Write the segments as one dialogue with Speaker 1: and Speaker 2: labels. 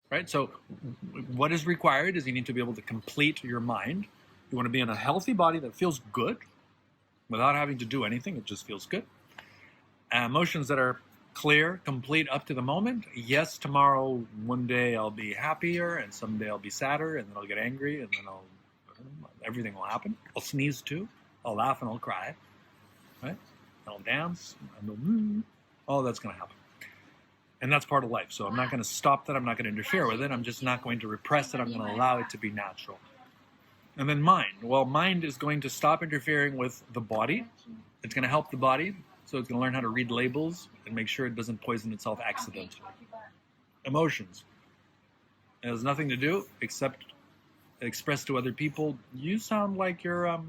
Speaker 1: right? So what is required is you need to be able to complete your mind. You want to be in a healthy body that feels good without having to do anything. It just feels good. Emotions that are clear, complete up to the moment. Yes, tomorrow, one day I'll be happier, and someday I'll be sadder, and then I'll get angry, and then everything will happen. I'll sneeze too. I'll laugh and I'll cry, right? I'll dance, and all that's going to happen. And that's part of life. So I'm not going to stop that. I'm not going to interfere with it. I'm just not going to repress it. I'm going to allow it to be natural. And then mind. Well, mind is going to stop interfering with the body. It's going to help the body. So it's going to learn how to read labels and make sure it doesn't poison itself accidentally. Emotions. It has nothing to do except express to other people, you sound like you're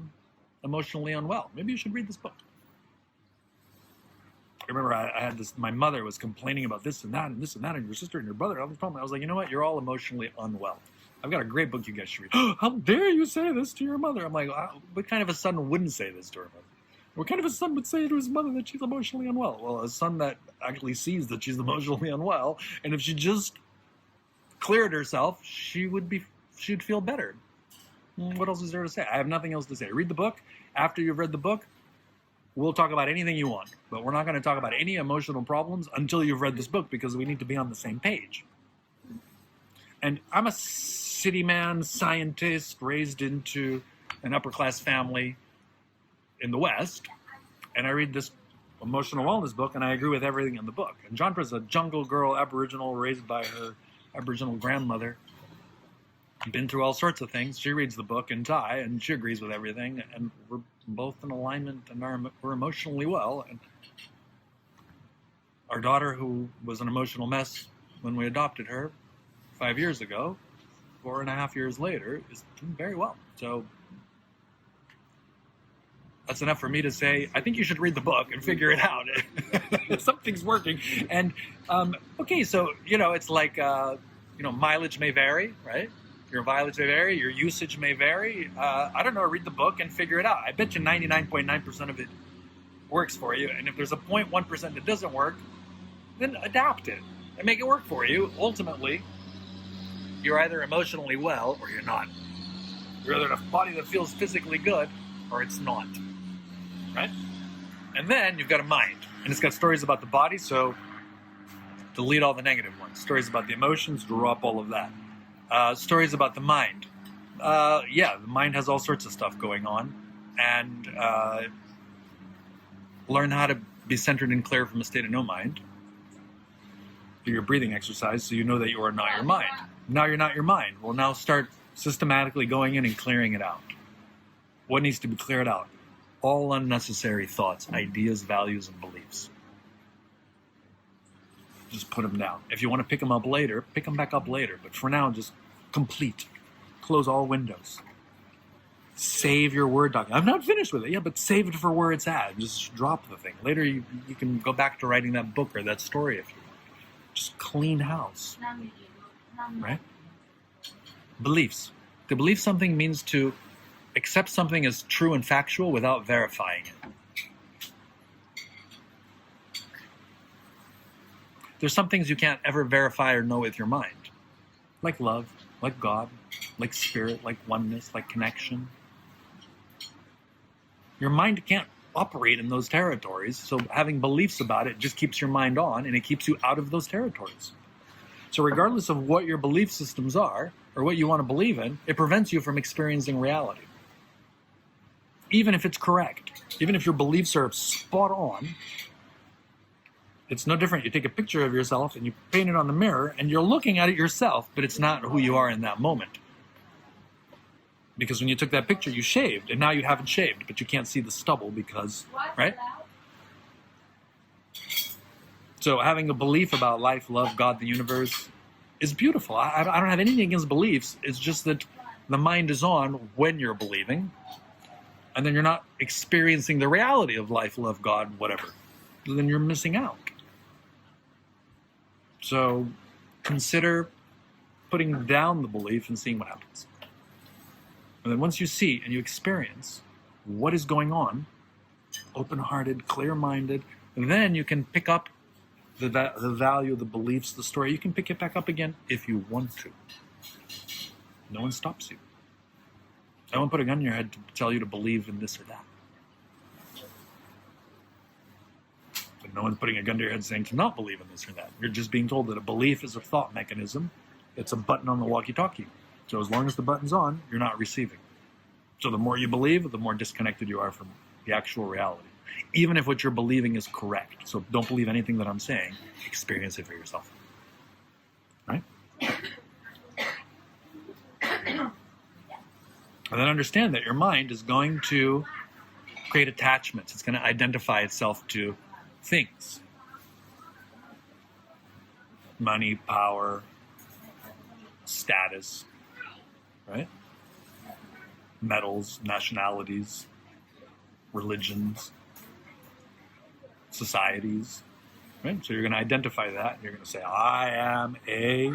Speaker 1: emotionally unwell. Maybe you should read this book. I remember I had this, my mother was complaining about this and that and this and that and your sister and your brother and all this problem. I was like, you know what? You're all emotionally unwell. I've got a great book you guys should read. How dare you say this to your mother? I'm like, what kind of a son wouldn't say this to her mother? What kind of a son would say to his mother that she's emotionally unwell? Well, a son that actually sees that she's emotionally unwell, and if she just cleared herself, she'd feel better. What else is there to say? I have nothing else to say. Read the book. After you've read the book, we'll talk about anything you want, but we're not going to talk about any emotional problems until you've read this book, because we need to be on the same page. And I'm a city man, scientist, raised into an upper-class family in the West, and I read this emotional wellness book, and I agree with everything in the book. And Jantra's a jungle girl, Aboriginal, raised by her Aboriginal grandmother, been through all sorts of things. She reads the book in Thai, and she agrees with everything, and we're both in alignment, and we're emotionally well. And our daughter, who was an emotional mess when we adopted her 5 years ago, 4.5 years later, is doing very well. So that's enough for me to say, I think you should read the book and figure it out. Something's working. And, okay, so, it's like, mileage may vary, right? Your mileage may vary, your usage may vary. I don't know, read the book and figure it out. I bet you 99.9% of it works for you. And if there's a 0.1% that doesn't work, then adapt it and make it work for you. Ultimately, you're either emotionally well or you're not. You're either in a body that feels physically good or it's not. Right? And then you've got a mind, and it's got stories about the body, so delete all the negative ones. Stories about the emotions, drop all of that. Stories about the mind. The mind has all sorts of stuff going on, and learn how to be centered and clear from a state of no mind. Do your breathing exercise so you know that you are not your mind. Now you're not your mind. Well, now start systematically going in and clearing it out. What needs to be cleared out? All unnecessary thoughts, ideas, values, and beliefs. Just put them down. If you want to pick them up later, pick them back up later. But for now, just complete. Close all windows. Save your Word document. I'm not finished with it. Yeah, but save it for where it's at. Just drop the thing. Later, you can go back to writing that book or that story if you want. Just clean house. Right? Beliefs. To believe something means to accept something as true and factual without verifying it. There's some things you can't ever verify or know with your mind. Like love, like God, like spirit, like oneness, like connection. Your mind can't operate in those territories, so having beliefs about it just keeps your mind on, and it keeps you out of those territories. So regardless of what your belief systems are, or what you want to believe in, it prevents you from experiencing reality. Even if it's correct, even if your beliefs are spot on, it's no different. You take a picture of yourself and you paint it on the mirror and you're looking at it yourself, but it's not who you are in that moment. Because when you took that picture, you shaved, and now you haven't shaved, but you can't see the stubble because, right? So having a belief about life, love, God, the universe is beautiful. I don't have anything against beliefs. It's just that the mind is on when you're believing, and then you're not experiencing the reality of life, love, God, whatever. Then you're missing out. So consider putting down the belief and seeing what happens. And then once you see and you experience what is going on, open-hearted, clear-minded, then you can pick up the value, the beliefs, the story. You can pick it back up again if you want to. No one stops you. No one put a gun in your head to tell you to believe in this or that. But no one's putting a gun to your head saying to not believe in this or that. You're just being told that a belief is a thought mechanism. It's a button on the walkie-talkie. So as long as the button's on, you're not receiving. So the more you believe, the more disconnected you are from the actual reality. Even if what you're believing is correct. So don't believe anything that I'm saying. Experience it for yourself. Right? And then understand that your mind is going to create attachments. It's going to identify itself to things. Money, power, status, right? Metals, nationalities, religions, societies, right? So you're going to identify that, and you're going to say, I am a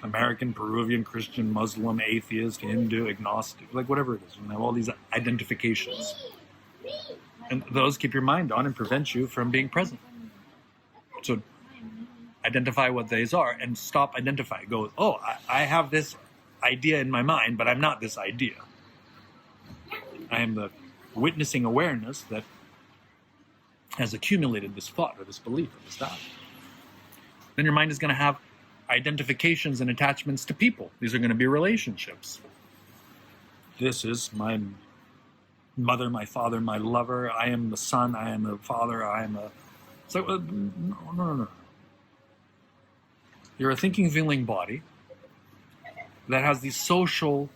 Speaker 1: American, Peruvian, Christian, Muslim, atheist, Hindu, agnostic, like whatever it is. You have all these identifications. And those keep your mind on and prevent you from being present. So identify what these are and stop identifying. Go, oh, I have this idea in my mind, but I'm not this idea. I am the witnessing awareness that has accumulated this thought or this belief or this value. Then your mind is going to have identifications and attachments to people. These are going to be relationships. This is my mother, my father, my lover. I am the son. I am the father. I am a... It's like, no. You're a thinking, feeling body that has these social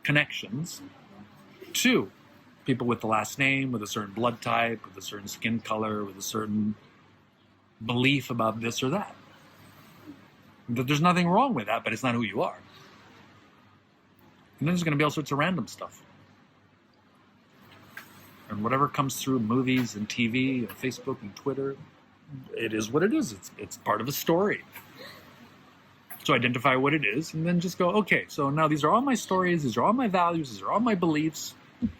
Speaker 1: connections to people with the last name, with a certain blood type, with a certain skin color, with a certain belief about this or that. That there's nothing wrong with that, but it's not who you are. And then there's going to be all sorts of random stuff. And whatever comes through movies and TV and Facebook and Twitter, it is what it is. It's part of a story. So identify what it is and then just go, okay, so now these are all my stories, these are all my values, these are all my beliefs,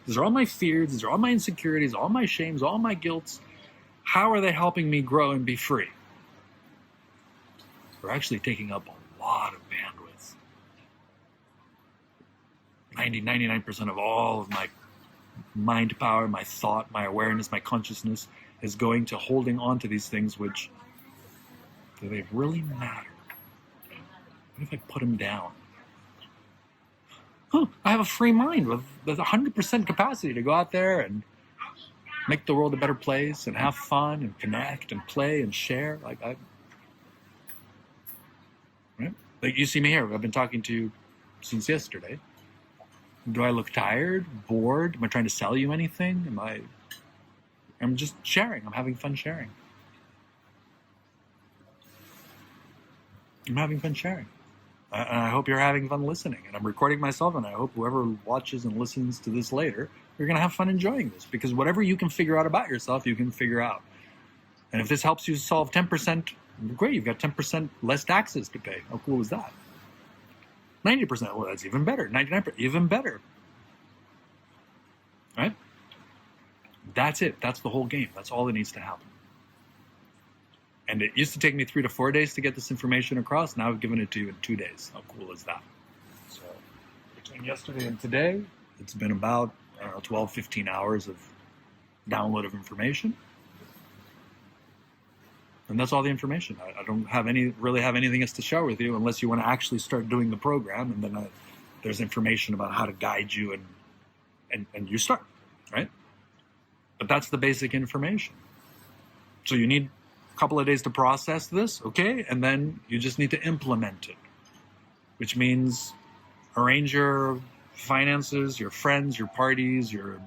Speaker 1: these are all my fears, these are all my insecurities, all my shames, all my guilts. How are they helping me grow and be free? They're actually taking up a lot of bandwidth. 99% of all of my mind power, my thought, my awareness, my consciousness is going to holding on to these things which, do they really matter? What if I put them down? I have a free mind with 100% capacity to go out there and make the world a better place and have fun and connect and play and share. Right? Like you see me here. I've been talking to you since yesterday. Do I look tired, bored? Am I trying to sell you anything? I'm just sharing. I'm having fun sharing. I'm having fun sharing. And I hope you're having fun listening. And I'm recording myself, and I hope whoever watches and listens to this later, you're going to have fun enjoying this. Because whatever you can figure out about yourself, you can figure out. And if this helps you solve 10%, great, you've got 10% less taxes to pay. How cool is that? 90%, well, that's even better. 99%, even better. Right? That's it. That's the whole game. That's all that needs to happen. And it used to take me 3 to 4 days to get this information across. Now I've given it to you in 2 days. How cool is that? So between yesterday and today, it's been about 12, 15 hours of download of information. And that's all the information. I don't really have anything else to share with you unless you want to actually start doing the program. And then there's information about how to guide you and you start, right? But that's the basic information. So you need a couple of days to process this, okay? And then you just need to implement it, which means arrange your finances, your friends, your parties, your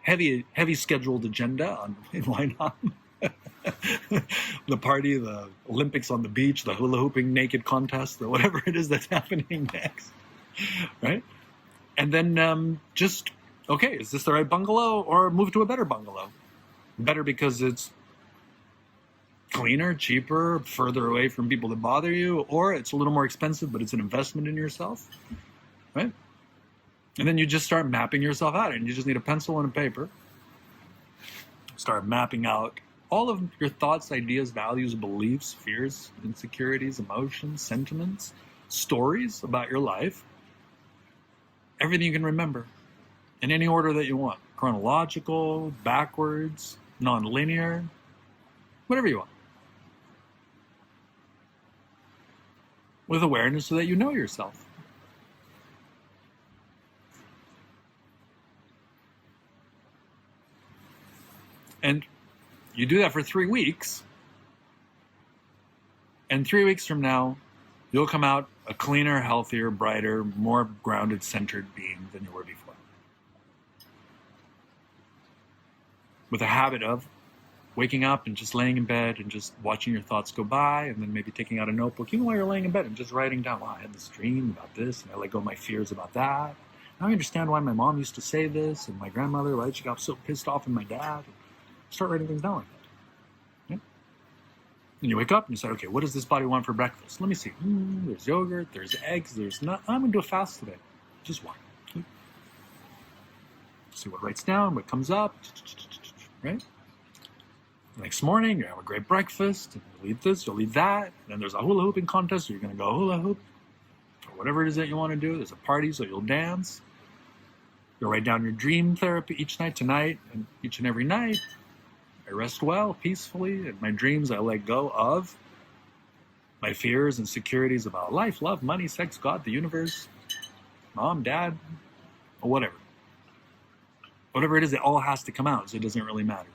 Speaker 1: heavy scheduled agenda on why not? The party, the Olympics on the beach, the hula hooping naked contest, or whatever it is that's happening next, right? And then just, okay, is this the right bungalow, or move to a better bungalow? Better because it's cleaner, cheaper, further away from people that bother you, or it's a little more expensive, but it's an investment in yourself, right? And then you just start mapping yourself out, and you just need a pencil and a paper. Start mapping out all of your thoughts, ideas, values, beliefs, fears, insecurities, emotions, sentiments, stories about your life, everything you can remember in any order that you want. Chronological, backwards, non-linear, whatever you want. With awareness so that you know yourself. And you do that for 3 weeks, and 3 weeks from now, you'll come out a cleaner, healthier, brighter, more grounded, centered being than you were before. With a habit of waking up and just laying in bed and just watching your thoughts go by, and then maybe taking out a notebook, even while you're laying in bed, and just writing down, wow, I had this dream about this, and I let go of my fears about that. Now I understand why my mom used to say this, and my grandmother, why she got so pissed off at my dad. Start writing things down like that. Yeah? And you wake up and you say, okay, what does this body want for breakfast? Let me see. There's yogurt, there's eggs, there's nut. I'm going to do a fast today. Just one. Okay? See what writes down, what comes up. Right? The next morning, you have a great breakfast. And you'll eat this, you'll eat that. And then there's a hula hooping contest, so you're going to go hula hoop. Or whatever it is that you want to do. There's a party, so you'll dance. You'll write down your dream therapy each night, tonight, and each and every night. I rest well, peacefully, and my dreams I let go of. My fears and insecurities about life, love, money, sex, God, the universe, mom, dad, or whatever. Whatever it is, it all has to come out, so it doesn't really matter.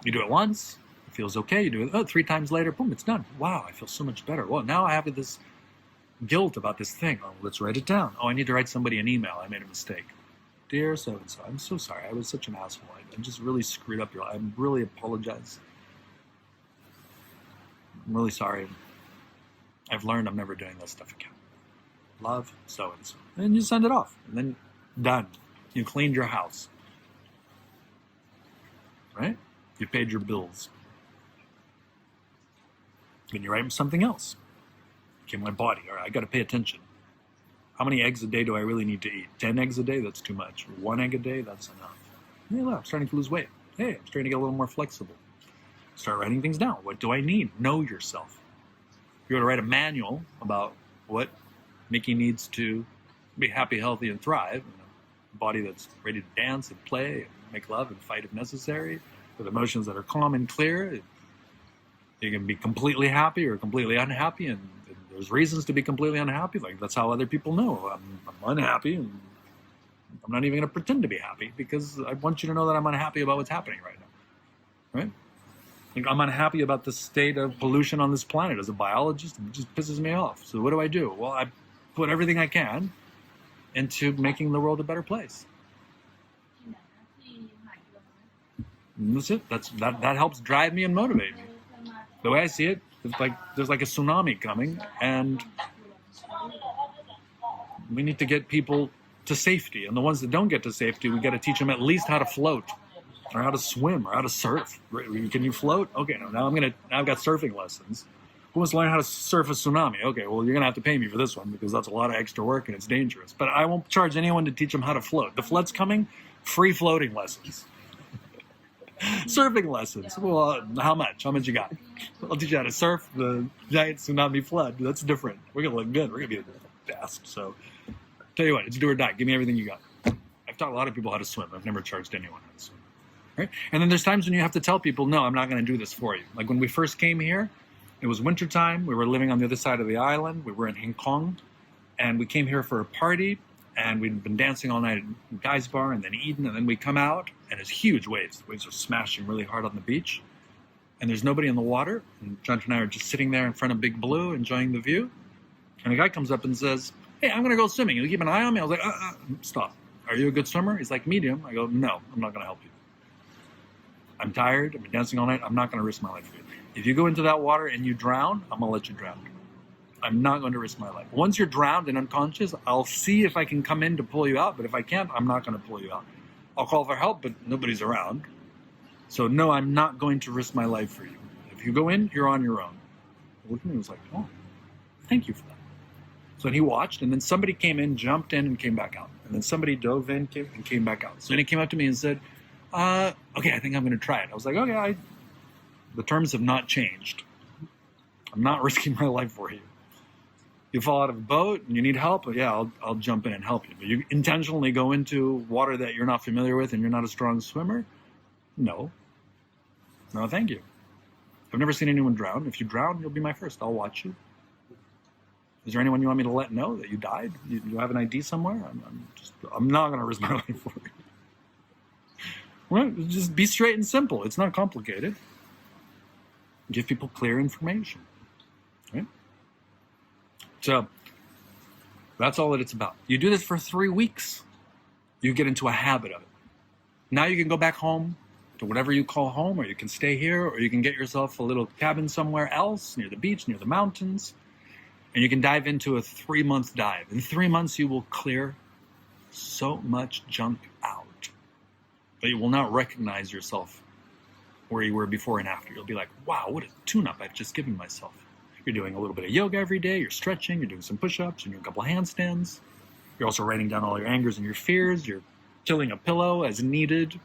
Speaker 1: You do it once, it feels okay. You do it 3 times later, boom, it's done. Wow, I feel so much better. Well, now I have this guilt about this thing. Oh, let's write it down. Oh, I need to write somebody an email. I made a mistake. Dear so-and-so, I'm so sorry. I was such an asshole. I just really screwed up your life. I really apologize. I'm really sorry. I've learned I'm never doing this stuff again. Love, so-and-so. And you send it off. And then, done. You cleaned your house. Right? You paid your bills. Then you write something else. Okay, my body. All right, I got to pay attention. How many eggs a day do I really need to eat? 10 eggs a day? That's too much. 1 egg a day? That's enough. Yeah, look, I'm starting to lose weight. Hey, I'm starting to get a little more flexible. Start writing things down. What do I need? Know yourself. You're going to write a manual about what Mickey needs to be happy, healthy, and thrive. A body that's ready to dance and play and make love and fight if necessary. With emotions that are calm and clear. You can be completely happy or completely unhappy, and there's reasons to be completely unhappy. Like, that's how other people know. I'm unhappy, and I'm not even going to pretend to be happy because I want you to know that I'm unhappy about what's happening right now. Right? Like, I'm unhappy about the state of pollution on this planet. As a biologist, it just pisses me off. So what do? Well, I put everything I can into making the world a better place. And that's it. That helps drive me and motivate me. The way I see it, it's like there's like a tsunami coming, and we need to get people to safety. And the ones that don't get to safety, we got to teach them at least how to float, or how to swim, or how to surf. Can you float? Okay, now I've got surfing lessons. Who wants to learn how to surf a tsunami? Okay, well, you're gonna have to pay me for this one because that's a lot of extra work and it's dangerous. But I won't charge anyone to teach them how to float. The flood's coming, free floating lessons. Surfing lessons. Well, how much? How much you got? I'll teach you how to surf the giant tsunami flood. That's different. We're going to look good. We're going to be fast. So, tell you what, it's do or die. Give me everything you got. I've taught a lot of people how to swim. I've never charged anyone how to swim. Right? And then there's times when you have to tell people, no, I'm not going to do this for you. Like when we first came here, it was wintertime. We were living on the other side of the island. We were in Hong Kong. And we came here for a party. And we'd been dancing all night at Guy's Bar and then Eden, and then we come out, and it's huge waves. The waves are smashing really hard on the beach, and there's nobody in the water. And John and I are just sitting there in front of Big Blue, enjoying the view. And a guy comes up and says, hey, I'm going to go swimming. You keep an eye on me? I was like, stop. Are you a good swimmer? He's like, medium. I go, no, I'm not going to help you. I'm tired. I've been dancing all night. I'm not going to risk my life for you. If you go into that water and you drown, I'm going to let you drown. I'm not going to risk my life. Once you're drowned and unconscious, I'll see if I can come in to pull you out. But if I can't, I'm not going to pull you out. I'll call for help, but nobody's around. So no, I'm not going to risk my life for you. If you go in, you're on your own. He looked at me and was like, oh, thank you for that. So he watched, and then somebody came in, jumped in, and came back out. And then somebody dove in and came back out. So then he came up to me and said, okay, I think I'm going to try it. I was like, okay, the terms have not changed. I'm not risking my life for you. You fall out of a boat and you need help, yeah, I'll jump in and help you. But you intentionally go into water that you're not familiar with and you're not a strong swimmer? No. No, thank you. I've never seen anyone drown. If you drown, you'll be my first. I'll watch you. Is there anyone you want me to let know that you died? You have an ID somewhere? I'm not going to risk my life for you. Well, just be straight and simple. It's not complicated. Give people clear information. Right? So that's all that it's about. You do this for 3 weeks. You get into a habit of it. Now you can go back home to whatever you call home, or you can stay here, or you can get yourself a little cabin somewhere else, near the beach, near the mountains, and you can dive into a 3-month dive. In 3 months, you will clear so much junk out that you will not recognize yourself where you were before and after. You'll be like, wow, what a tune-up I've just given myself. You're doing a little bit of yoga every day, you're stretching, you're doing some push-ups, you're doing a couple of handstands. You're also writing down all your angers and your fears. You're killing a pillow as needed.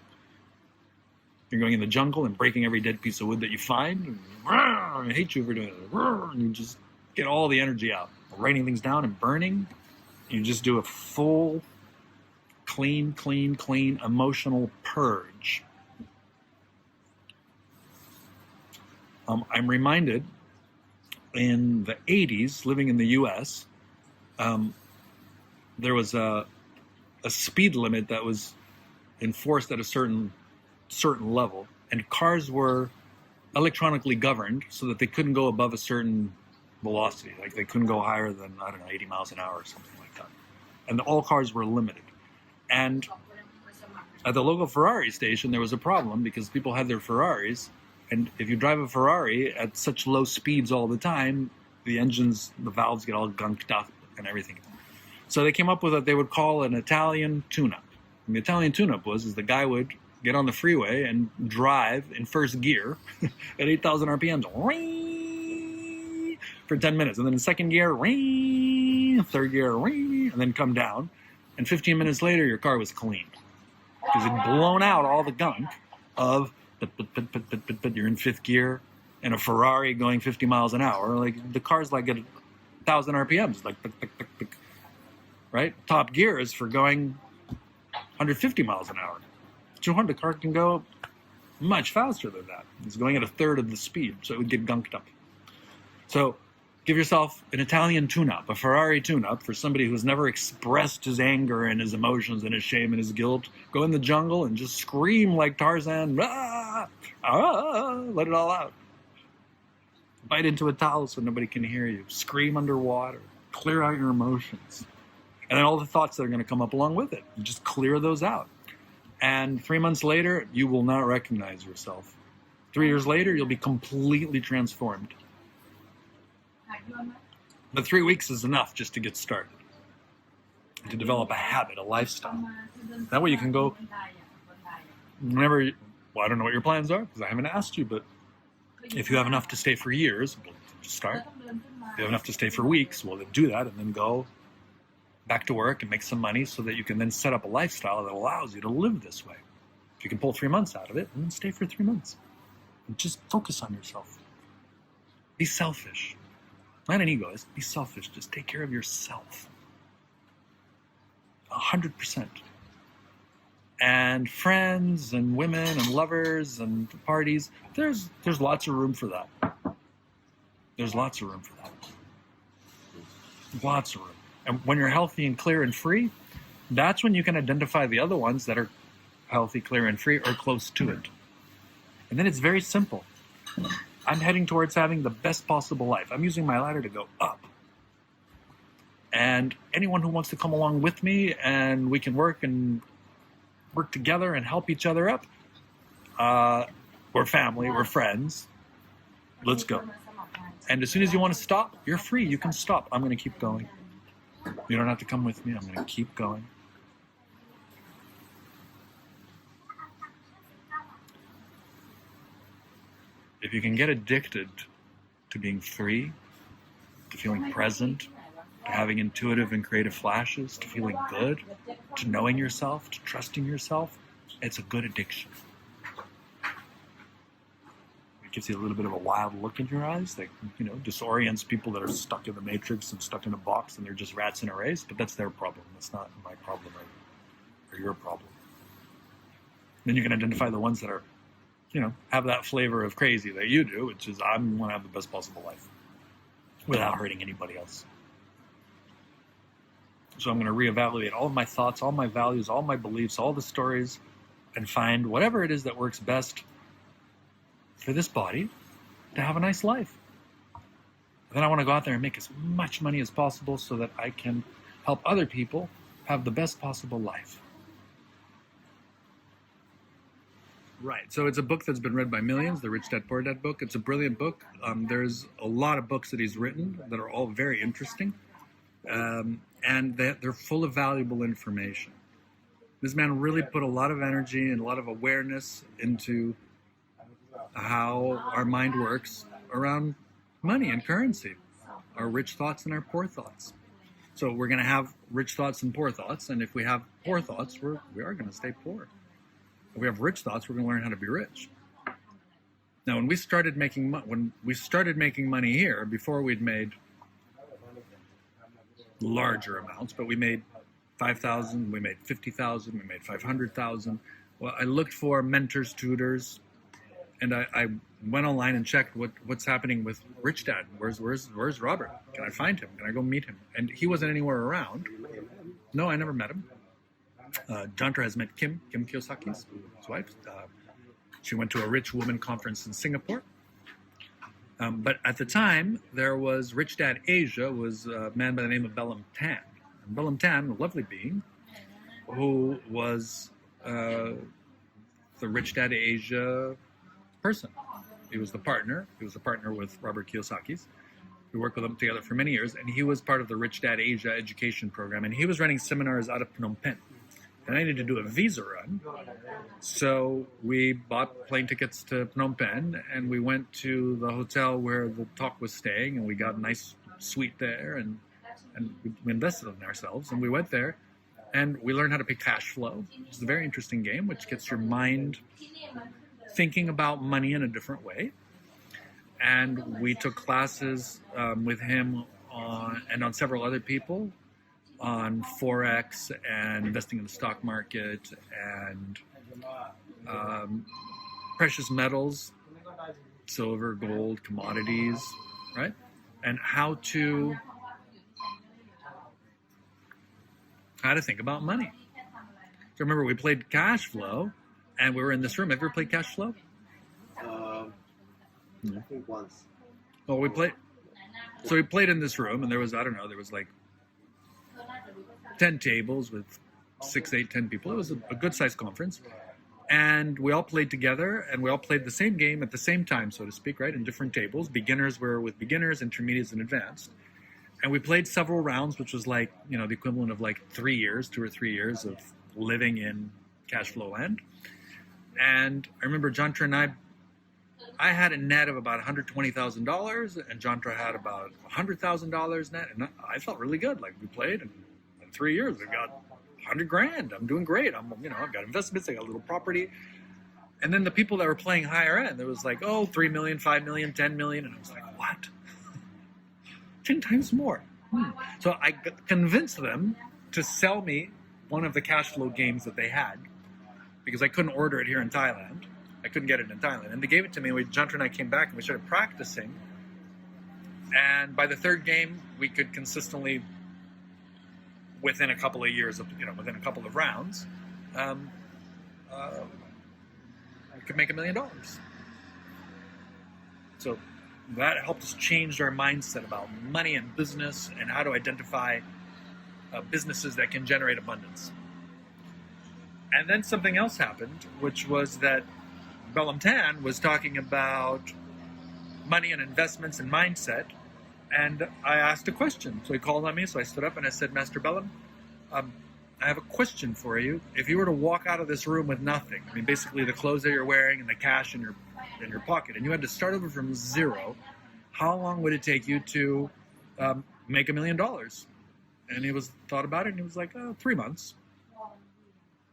Speaker 1: You're going in the jungle and breaking every dead piece of wood that you find. I hate you for doing it. And you just get all the energy out. Writing things down and burning. You just do a full, clean emotional purge. I'm reminded in the 80s, living in the US, there was a speed limit that was enforced at a certain level, and cars were electronically governed so that they couldn't go above a certain velocity. Like they couldn't go higher than, 80 miles an hour or something like that. And all cars were limited. And at the local Ferrari station, there was a problem because people had their Ferraris, and if you drive a Ferrari at such low speeds all the time, the engines, the valves get all gunked up and everything. So they came up with what they would call an Italian tune-up. And the Italian tune-up was the guy would get on the freeway and drive in first gear at 8,000 RPMs for 10 minutes. And then in second gear, third gear, and then come down. And 15 minutes later, your car was clean. Because it'd blown out all the gunk of, but you're in fifth gear in a Ferrari going 50 miles an hour. Like the car's like at 1,000 RPMs, like, right? Top gear is for going 150 miles an hour. 200, the car can go much faster than that. It's going at a third of the speed, so it would get gunked up. So give yourself an Italian tune-up, a Ferrari tune-up for somebody who's never expressed his anger and his emotions and his shame and his guilt. Go in the jungle and just scream like Tarzan, let it all out. Bite into a towel so nobody can hear you. Scream underwater. Clear out your emotions. And then all the thoughts that are going to come up along with it. You just clear those out. And 3 months later, you will not recognize yourself. 3 years later, you'll be completely transformed. But 3 weeks is enough just to get started. To develop a habit, a lifestyle. That way you can go whenever, I don't know what your plans are, because I haven't asked you, but if you have enough to stay for years, we'll just start. If you have enough to stay for weeks, well, then do that and then go back to work and make some money so that you can then set up a lifestyle that allows you to live this way. If you can pull 3 months out of it, and then stay for 3 months. And just focus on yourself. Be selfish. Not an egoist. Be selfish. Just take care of yourself. 100%. And friends and women and lovers and parties, there's lots of room for that. There's lots of room for that. Lots of room. And when you're healthy and clear and free, that's when you can identify the other ones that are healthy, clear, and free or close to it. And then it's very simple. I'm heading towards having the best possible life. I'm using my ladder to go up. And anyone who wants to come along with me and we can work together and help each other up, we're family, we're friends. Let's go. And as soon as you want to stop, you're free. You can stop. I'm going to keep going. You don't have to come with me. I'm going to keep going. If you can get addicted to being free, to feeling present, to having intuitive and creative flashes, to feeling good, to knowing yourself, to trusting yourself, It's a good addiction. It gives you a little bit of a wild look in your eyes that, disorients people that are stuck in the matrix and stuck in a box and they're just rats in a race, but that's their problem. That's not my problem or your problem. Then you can identify the ones that are, have that flavor of crazy that you do, which is I want to have the best possible life without hurting anybody else. So I'm going to reevaluate all of my thoughts, all my values, all my beliefs, all the stories, and find whatever it is that works best for this body to have a nice life. Then I want to go out there and make as much money as possible so that I can help other people have the best possible life. Right. So it's a book that's been read by millions, the Rich Dad Poor Dad book. It's a brilliant book. There's a lot of books that he's written that are all very interesting. And they're full of valuable information. This man really put a lot of energy and a lot of awareness into how our mind works around money and currency, our rich thoughts and our poor thoughts. So we're going to have rich thoughts and poor thoughts, and if we have poor thoughts, we are going to stay poor. If we have rich thoughts, we're going to learn how to be rich. Now, when we started making money here, before we'd made larger amounts, but we made 5,000, we made 50,000, we made 500,000. Well, I looked for mentors, tutors, and I went online and checked what's happening with Rich Dad. Where's Robert? Can I find him? Can I go meet him? And he wasn't anywhere around. No, I never met him. Jantra has met Kim Kiyosaki's his wife. She went to a rich woman conference in Singapore. But at the time, there was Rich Dad Asia, was a man by the name of Bellam Tan. And Bellam Tan, a lovely being, who was the Rich Dad Asia person. He was the partner. He was a partner with Robert Kiyosaki's. We worked with them together for many years, and he was part of the Rich Dad Asia education program. And he was running seminars out of Phnom Penh. And I needed to do a visa run. So we bought plane tickets to Phnom Penh, and we went to the hotel where the talk was staying, and we got a nice suite there, and we invested in ourselves. And we went there, and we learned how to pay cash flow. It's a very interesting game, which gets your mind thinking about money in a different way. And we took classes with him on several other people on Forex and investing in the stock market and precious metals, silver, gold, commodities, right? And how to think about money. So remember, we played cash flow, and we were in this room. Have you ever played cash flow?
Speaker 2: I think once.
Speaker 1: Well, we played in this room, and there was like 10 tables with 6, 8, 10 people. It was a good-sized conference. And we all played together, and we all played the same game at the same time, so to speak, right, in different tables. Beginners were with beginners, intermediates, and advanced. And we played several rounds, which was like, the equivalent of like 2 or 3 years of living in cash flow land. And I remember Jantra and I had a net of about $120,000, and Jantra had about $100,000 net, and I felt really good. Like, we played, and in 3 years, we got $100,000. I'm doing great. I've got investments, I got a little property. And then the people that were playing higher end, there was like, 3 million, 5 million, 10 million, and I was like, what? 10 times more. So I convinced them to sell me one of the cash flow games that they had, because I couldn't order it here in Thailand. I couldn't get it in Thailand. And they gave it to me, and Jantra and I came back, and we started practicing. And by the third game, we could consistently, within a couple of years, within a couple of rounds, we could make $1 million. So that helped us change our mindset about money and business and how to identify businesses that can generate abundance. And then something else happened, which was that Bellam Tan was talking about money and investments and mindset, and I asked a question. So he called on me, so I stood up and I said, Master Bellam, I have a question for you. If you were to walk out of this room with nothing, basically the clothes that you're wearing and the cash in your pocket, and you had to start over from zero, how long would it take you to make $1 million? And he thought about it, and he was like, 3 months. I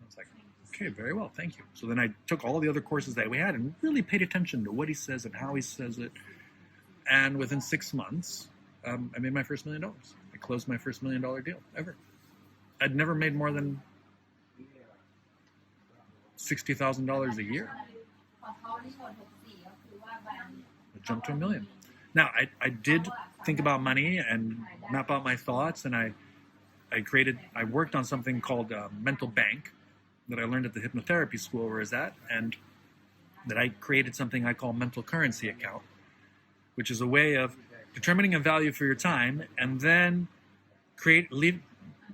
Speaker 1: was like, Okay, very well, thank you. So then I took all the other courses that we had and really paid attention to what he says and how he says it. And within 6 months, I made my first $1 million. I closed my first $1 million deal ever. I'd never made more than $60,000 a year. I jumped to $1 million. Now, I did think about money and map out my thoughts, and I worked on something called mental bank that I learned at the hypnotherapy school where I was at, and that I created something I call mental currency account, which is a way of determining a value for your time and then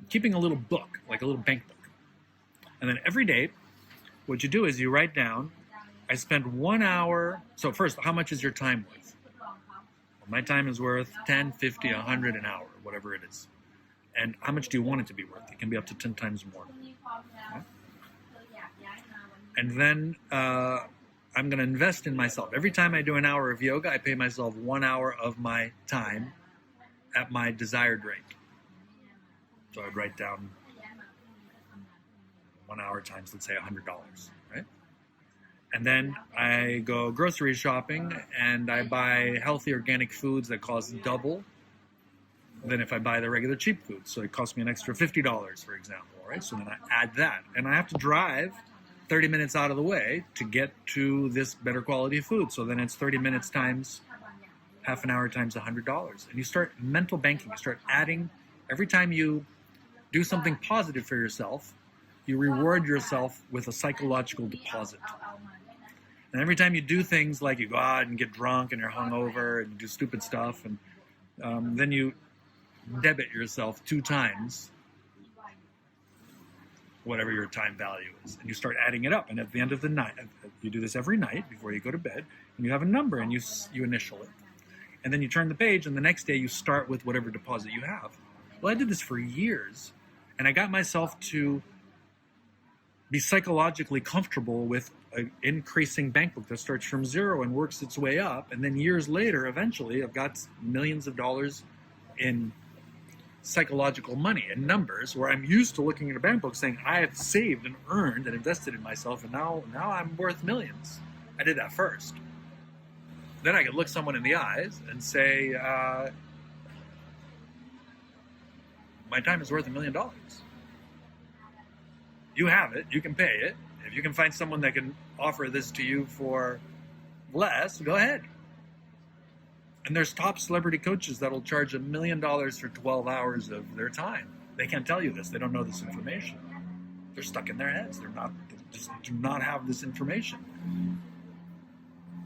Speaker 1: keeping a little book, like a little bank book. And then every day, what you do is you write down, I spend 1 hour. So first, how much is your time worth? Well, my time is worth 10, 50, 100 an hour, whatever it is. And how much do you want it to be worth? It can be up to 10 times more. Okay? And then I'm going to invest in myself. Every time I do an hour of yoga, I pay myself 1 hour of my time at my desired rate. So I'd write down 1 hour times, let's say, $100, right? And then I go grocery shopping and I buy healthy organic foods that cost double than if I buy the regular cheap foods. So it costs me an extra $50, for example, right? So then I add that. And I have to drive 30 minutes out of the way to get to this better quality food. So then it's 30 minutes times half an hour times $100. And you start mental banking. You start adding. Every time you do something positive for yourself, you reward yourself with a psychological deposit. And every time you do things like you go out and get drunk and you're hungover and you do stupid stuff, and then you debit yourself 2 times whatever your time value is, and you start adding it up. And at the end of the night, you do this every night before you go to bed, and you have a number and you initial it, and then you turn the page, and the next day you start with whatever deposit you have. Well, I did this for years, and I got myself to be psychologically comfortable with an increasing bank book that starts from zero and works its way up, and then years later, eventually, I've got millions of dollars in psychological money and numbers, where I'm used to looking at a bank book saying I have saved and earned and invested in myself, and now I'm worth millions. I did that first. Then I could look someone in the eyes and say, my time is worth $1 million. You have it, you can pay it. If you can find someone that can offer this to you for less, go ahead. And there's top celebrity coaches that'll charge $1 million for 12 hours of their time. They can't tell you this. They don't know this information. They're stuck in their heads. They just do not have this information.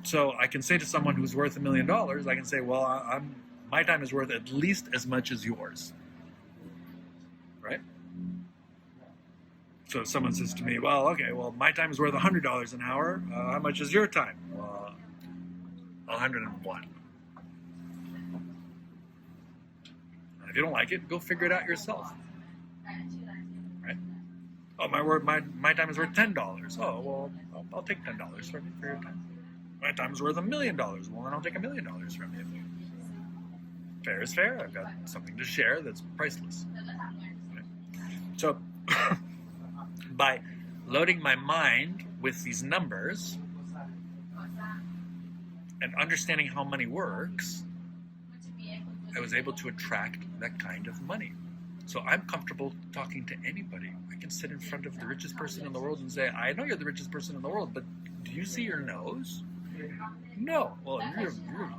Speaker 1: So I can say to someone who's worth $1 million, I can say, well, my time is worth at least as much as yours. Right? So if someone says to me, well, okay, well, my time is worth $100 an hour. How much is your time? 101. If you don't like it, go figure it out yourself. Right? Oh, my time is worth $10. Oh, well, I'll take $10 from you for your time. My time is worth $1 million. Well, then I'll take $1 million from you. Fair is fair. I've got something to share that's priceless. Right? So, by loading my mind with these numbers and understanding how money works, I was able to attract that kind of money. So I'm comfortable talking to anybody. I can sit in front of the richest person in the world and say, I know you're the richest person in the world, but do you see your nose? No. Well, you're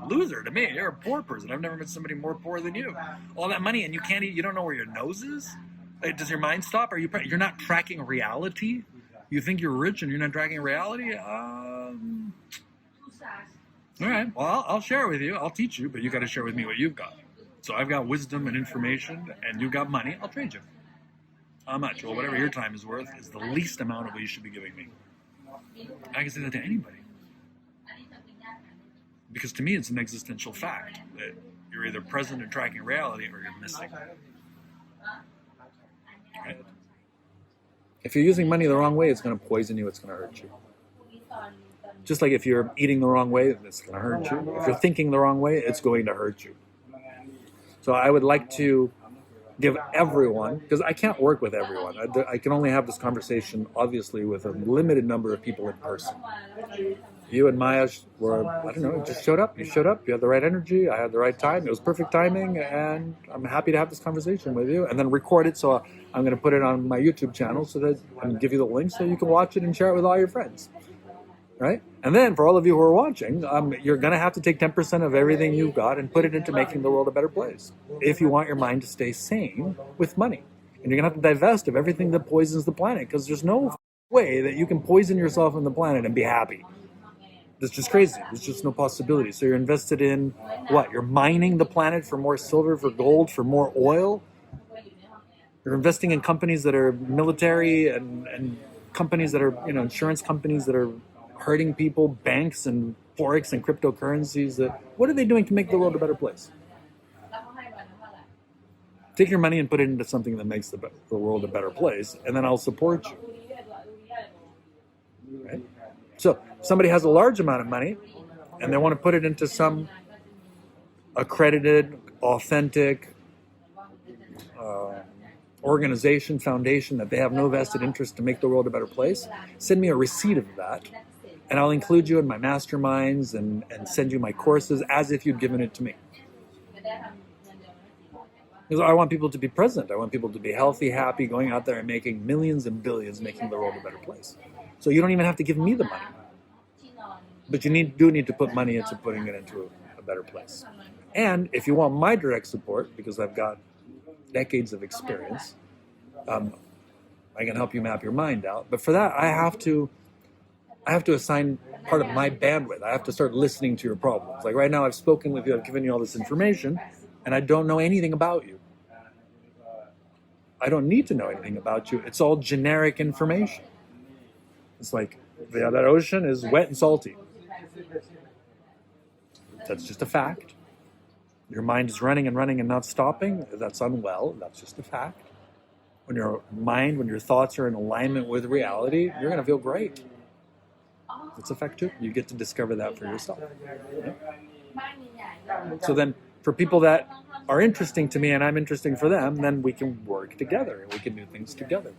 Speaker 1: a loser to me. You're a poor person. I've never met somebody more poor than you. All that money, and you don't know where your nose is? Does your mind stop? You're not tracking reality? You think you're rich and you're not tracking reality? All right. Well, I'll share it with you. I'll teach you, but you got to share with me what you've got. So I've got wisdom and information, and you got money. I'll trade you. How much? Well, whatever your time is worth is the least amount of what you should be giving me. I can say that to anybody. Because to me, it's an existential fact that you're either present and tracking reality or you're missing. Right? If you're using money the wrong way, it's going to poison you. It's going to hurt you. Just like if you're eating the wrong way, it's going to hurt you. If you're thinking the wrong way, it's going to hurt you. So I would like to give everyone, because I can't work with everyone. I can only have this conversation, obviously, with a limited number of people in person. You and Maya were, I don't know, just showed up. You showed up. You had the right energy. I had the right time. It was perfect timing, and I'm happy to have this conversation with you. And then record it, so I'm going to put it on my YouTube channel so that I can give you the link so you can watch it and share it with all your friends. Right? And then for all of you who are watching, you're going to have to take 10% of everything you've got and put it into making the world a better place if you want your mind to stay sane with money. And you're going to have to divest of everything that poisons the planet, because there's no way that you can poison yourself and the planet and be happy. It's just crazy. There's just no possibility. So you're invested in what? You're mining the planet for more silver, for gold, for more oil. You're investing in companies that are military and companies that are, insurance companies that are hurting people, banks and forex and cryptocurrencies. What are they doing to make the world a better place? Take your money and put it into something that makes the world a better place, and then I'll support you. Right? So somebody has a large amount of money and they want to put it into some accredited, authentic organization, foundation that they have no vested interest to make the world a better place. Send me a receipt of that, and I'll include you in my masterminds and send you my courses as if you'd given it to me. Because I want people to be present. I want people to be healthy, happy, going out there and making millions and billions, making the world a better place. So you don't even have to give me the money. But you do need to put money into putting it into a better place. And if you want my direct support, because I've got decades of experience, I can help you map your mind out. But for that, I have to assign part of my bandwidth. I have to start listening to your problems. Like right now, I've spoken with you, I've given you all this information, and I don't know anything about you. I don't need to know anything about you. It's all generic information. It's like, yeah, that ocean is wet and salty. That's just a fact. Your mind is running and running and not stopping. That's unwell. That's just a fact. When your mind, when your thoughts are in alignment with reality, you're going to feel great. That's a fact too. You get to discover that for yourself. Yeah? So then, for people that are interesting to me and I'm interesting for them, then we can work together and we can do things together.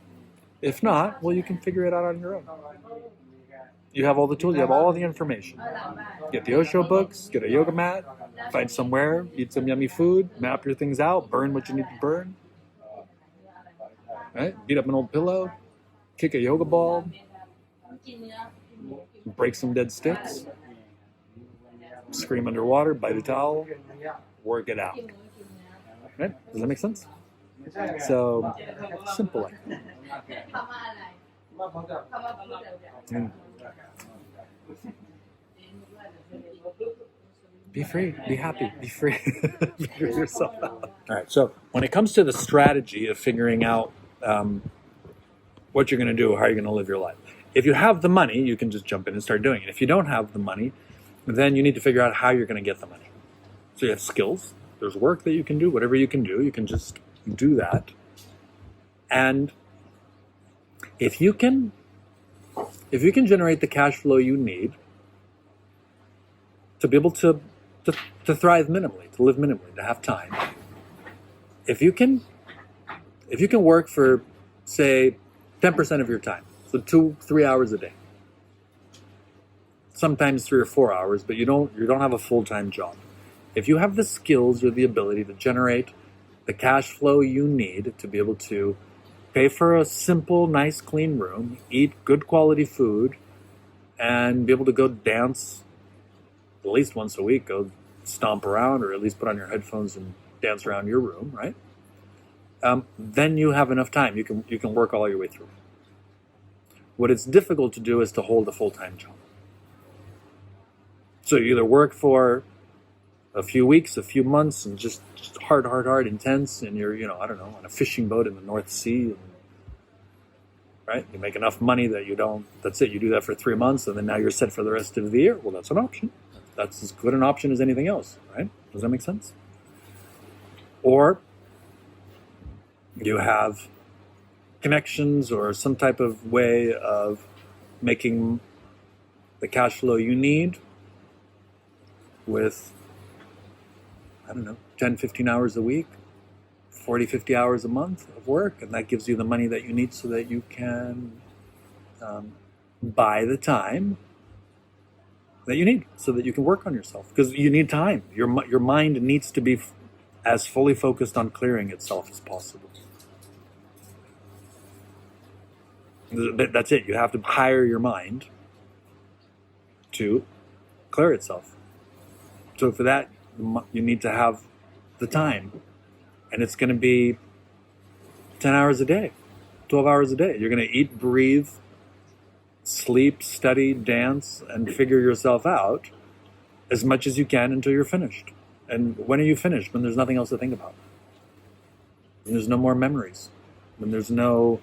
Speaker 1: If not, well, you can figure it out on your own. You have all the tools, you have all the information. Get the Osho books, get a yoga mat, find somewhere, eat some yummy food, map your things out, burn what you need to burn. Right? Beat up an old pillow, kick a yoga ball, break some dead sticks, scream underwater, bite a towel, work it out. Right? Does that make sense? So, simple like that. Be free, be happy, be free. Figure yourself out. All right, so when it comes to the strategy of figuring out what you're going to do, how you're going to live your life, if you have the money, you can just jump in and start doing it. If you don't have the money, then you need to figure out how you're going to get the money. So you have skills, there's work that you can do, whatever you can do, you can just do that. And if you can generate the cash flow you need to be able to thrive minimally, to live minimally, to have time. If you can work for, say, 10% of your time, so 2-3 hours a day, sometimes 3 or 4 hours, but you don't have a full-time job. If you have the skills or the ability to generate the cash flow you need to be able to pay for a simple, nice, clean room, eat good quality food, and be able to go dance at least once a week, go stomp around, or at least put on your headphones and dance around your room, right? Then you have enough time. You can work all your way through. What it's difficult to do is to hold a full-time job. So you either work for a few weeks, a few months, and just hard, intense, and you're, I don't know, on a fishing boat in the North Sea, and, right? You make enough money that that's it, you do that for 3 months, and then now you're set for the rest of the year. Well, that's an option. That's as good an option as anything else, right? Does that make sense? Or you have connections or some type of way of making the cash flow you need with, 10, 15 hours a week, 40, 50 hours a month of work, and that gives you the money that you need so that you can buy the time that you need so that you can work on yourself, because you need time. Your mind needs to be as fully focused on clearing itself as possible. That's it. You have to hire your mind to clear itself. So for that, you need to have the time, and it's going to be 10 hours a day, 12 hours a day. You're going to eat, breathe, sleep, study, dance, and figure yourself out as much as you can until you're finished. And when are you finished? When there's nothing else to think about. When there's no more memories. When there's no,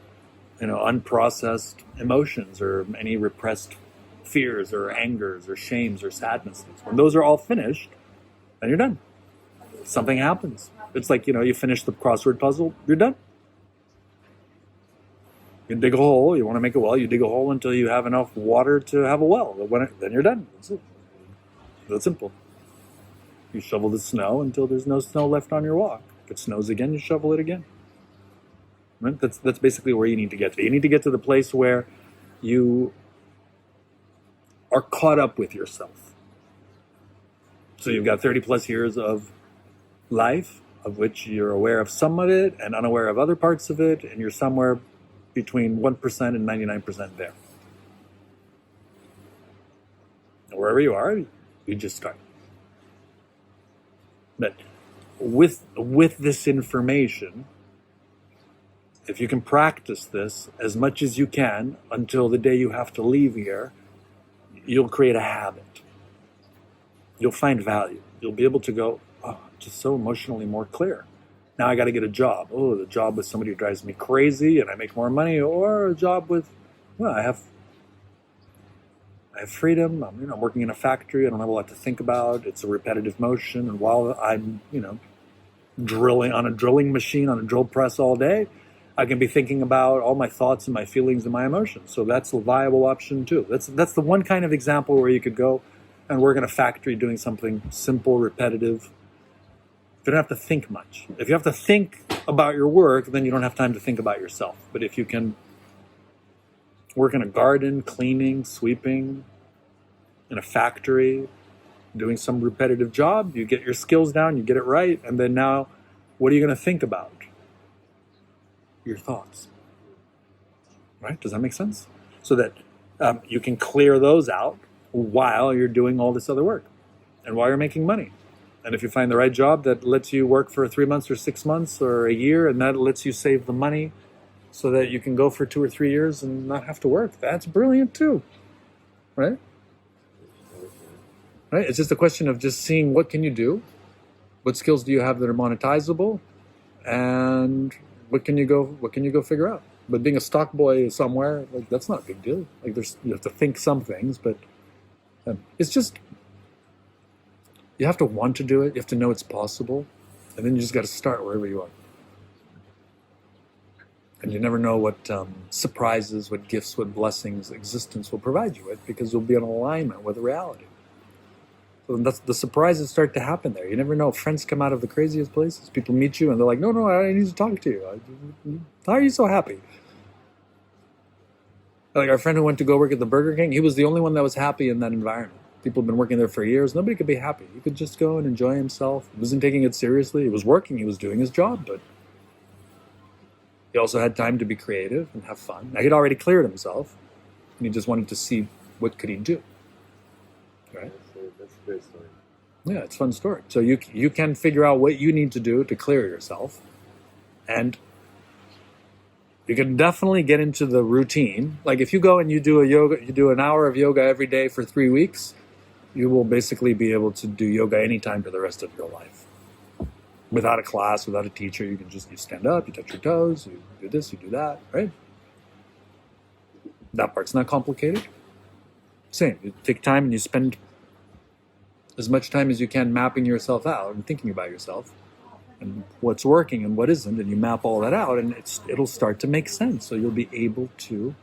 Speaker 1: unprocessed emotions or any repressed fears or angers or shames or sadnesses. When those are all finished, then you're done. Something happens. It's like, you finish the crossword puzzle, you're done. You dig a hole, you want to make a well, you dig a hole until you have enough water to have a well. Then you're done. That's it. That's simple. You shovel the snow until there's no snow left on your walk. If it snows again, you shovel it again. Right? That's basically where you need to get to. You need to get to the place where you are caught up with yourself. So you've got 30 plus years of life, of which you're aware of some of it and unaware of other parts of it, and you're somewhere between 1% and 99% there. And wherever you are, you just start. But with this information, if you can practice this as much as you can until the day you have to leave here, you'll create a habit. You'll find value. You'll be able to go, oh, just so emotionally more clear. Now I got to get a job. Oh, the job with somebody who drives me crazy and I make more money, or a job with, I have freedom. I'm working in a factory. I don't have a lot to think about. It's a repetitive motion. And while I'm, drilling on a drilling machine, on a drill press all day, I can be thinking about all my thoughts and my feelings and my emotions. So that's a viable option too. That's the one kind of example where you could go and work in a factory doing something simple, repetitive. You don't have to think much. If you have to think about your work, then you don't have time to think about yourself. But if you can work in a garden, cleaning, sweeping, in a factory, doing some repetitive job, you get your skills down, you get it right, and then now, what are you going to think about? Your thoughts. Right? Does that make sense? So that you can clear those out while you're doing all this other work and while you're making money. And if you find the right job that lets you work for 3 months or 6 months or a year, and that lets you save the money so that you can go for 2 or 3 years and not have to work, that's brilliant too. Right? Right? It's just a question of just seeing what can you do, what skills do you have that are monetizable, and what can you go figure out. But being a stock boy somewhere, that's not a big deal. You have to think some things, but it's just, you have to want to do it. You have to know it's possible, and then you just got to start wherever you are. And you never know what surprises, what gifts, what blessings existence will provide you with, because you'll be in alignment with reality. So that's the surprises start to happen there. You never know. Friends come out of the craziest places. People meet you and they're like, no, I need to talk to you. How are you so happy? Like our friend who went to go work at the Burger King, he was the only one that was happy in that environment. People have been working there for years. Nobody could be happy. He could just go and enjoy himself. He wasn't taking it seriously. He was working. He was doing his job, but he also had time to be creative and have fun. Now, he'd already cleared himself, and he just wanted to see what could he do. Right?
Speaker 2: That's a great story.
Speaker 1: Yeah, it's a fun story. So you can figure out what you need to do to clear yourself, and you can definitely get into the routine. Like if you go and you do an hour of yoga every day for 3 weeks, you will basically be able to do yoga anytime for the rest of your life. Without a class, without a teacher, you stand up, you touch your toes, you do this, you do that, right? That part's not complicated. Same, you take time and you spend as much time as you can mapping yourself out and thinking about yourself and what's working and what isn't, and you map all that out, and it'll start to make sense. So you'll be able to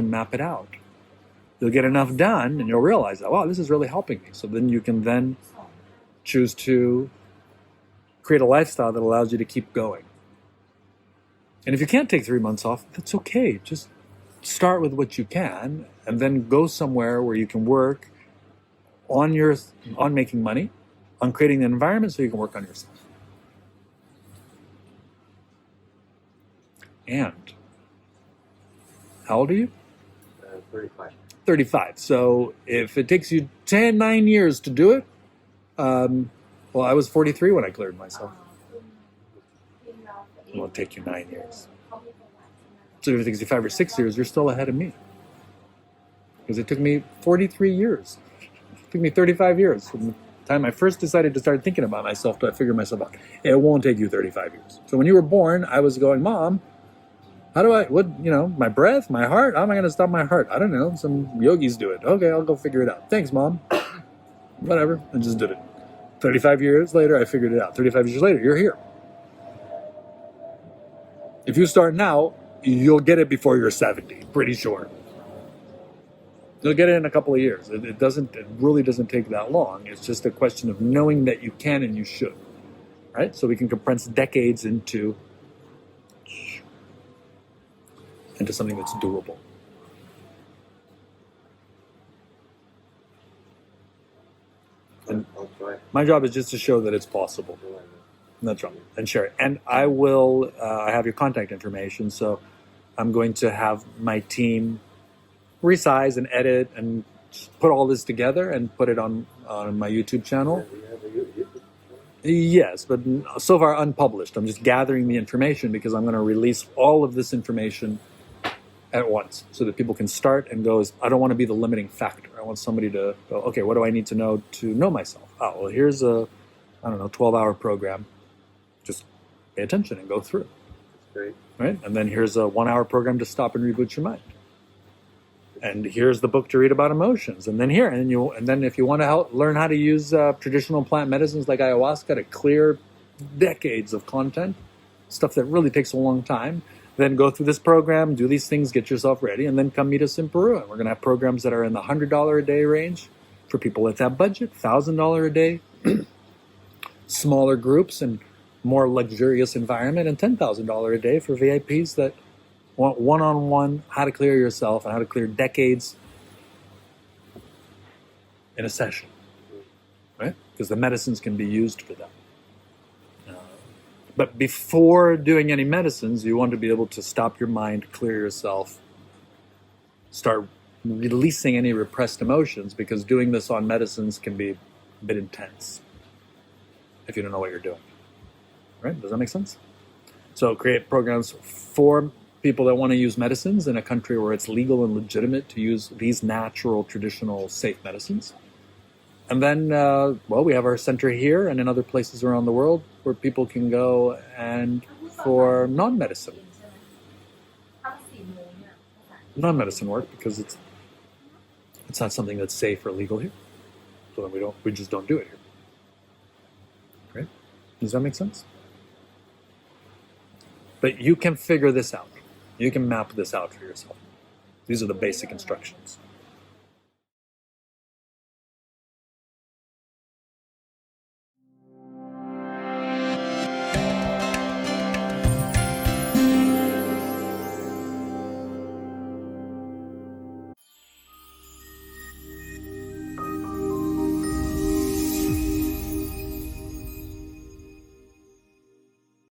Speaker 1: map it out. You'll get enough done, and you'll realize that, wow, this is really helping me. So then you can choose to create a lifestyle that allows you to keep going. And if you can't take 3 months off, that's okay. Just start with what you can, and then go somewhere where you can work on making money, on creating an environment so you can work on yourself. And how old are you?
Speaker 2: 35.
Speaker 1: 35. So if it takes you 9 years to do it, well, I was 43 when I cleared myself. It will take you 9 years. So if it takes you 5 or 6 years, you're still ahead of me. Because it took me 43 years. It took me 35 years from the time I first decided to start thinking about myself to I figure myself out. It won't take you 35 years. So when you were born, I was going, Mom, how do I, my breath, my heart? How am I going to stop my heart? I don't know. Some yogis do it. Okay, I'll go figure it out. Thanks, Mom. Whatever. I just did it. 35 years later, I figured it out. 35 years later, you're here. If you start now, you'll get it before you're 70, pretty sure. You'll get it in a couple of years. It really doesn't take that long. It's just a question of knowing that you can and you should, right? So we can compress decades into something that's doable. And my job is just to show that it's possible. That's right. And share it. And I will, I have your contact information, so I'm going to have my team resize and edit and put all this together and put it on my YouTube channel. Yes, but so far unpublished. I'm just gathering the information because I'm going to release all of this information at once so that people can start and go, I don't want to be the limiting factor. I want somebody to go, okay, what do I need to know myself? Oh, well, here's a, 12-hour program. Just pay attention and go through.
Speaker 2: That's great.
Speaker 1: Right? And then here's a 1-hour program to stop and reboot your mind. And here's the book to read about emotions. And then then if you want to learn how to use traditional plant medicines like ayahuasca to clear decades of content, stuff that really takes a long time, then go through this program, do these things, get yourself ready, and then come meet us in Peru. And we're going to have programs that are in the $100 a day range for people with that budget, $1,000 a day, smaller groups and more luxurious environment, and $10,000 a day for VIPs that want one-on-one how to clear yourself and how to clear decades in a session, right? Because the medicines can be used for that. But before doing any medicines, you want to be able to stop your mind, clear yourself, start releasing any repressed emotions, because doing this on medicines can be a bit intense if you don't know what you're doing. Right? Does that make sense? So create programs for people that want to use medicines in a country where it's legal and legitimate to use these natural, traditional, safe medicines. And then, we have our center here and in other places around the world where people can go and for non-medicine work, because it's not something that's safe or legal here. So then we just don't do it here. Right? Does that make sense? But you can figure this out. You can map this out for yourself. These are the basic instructions.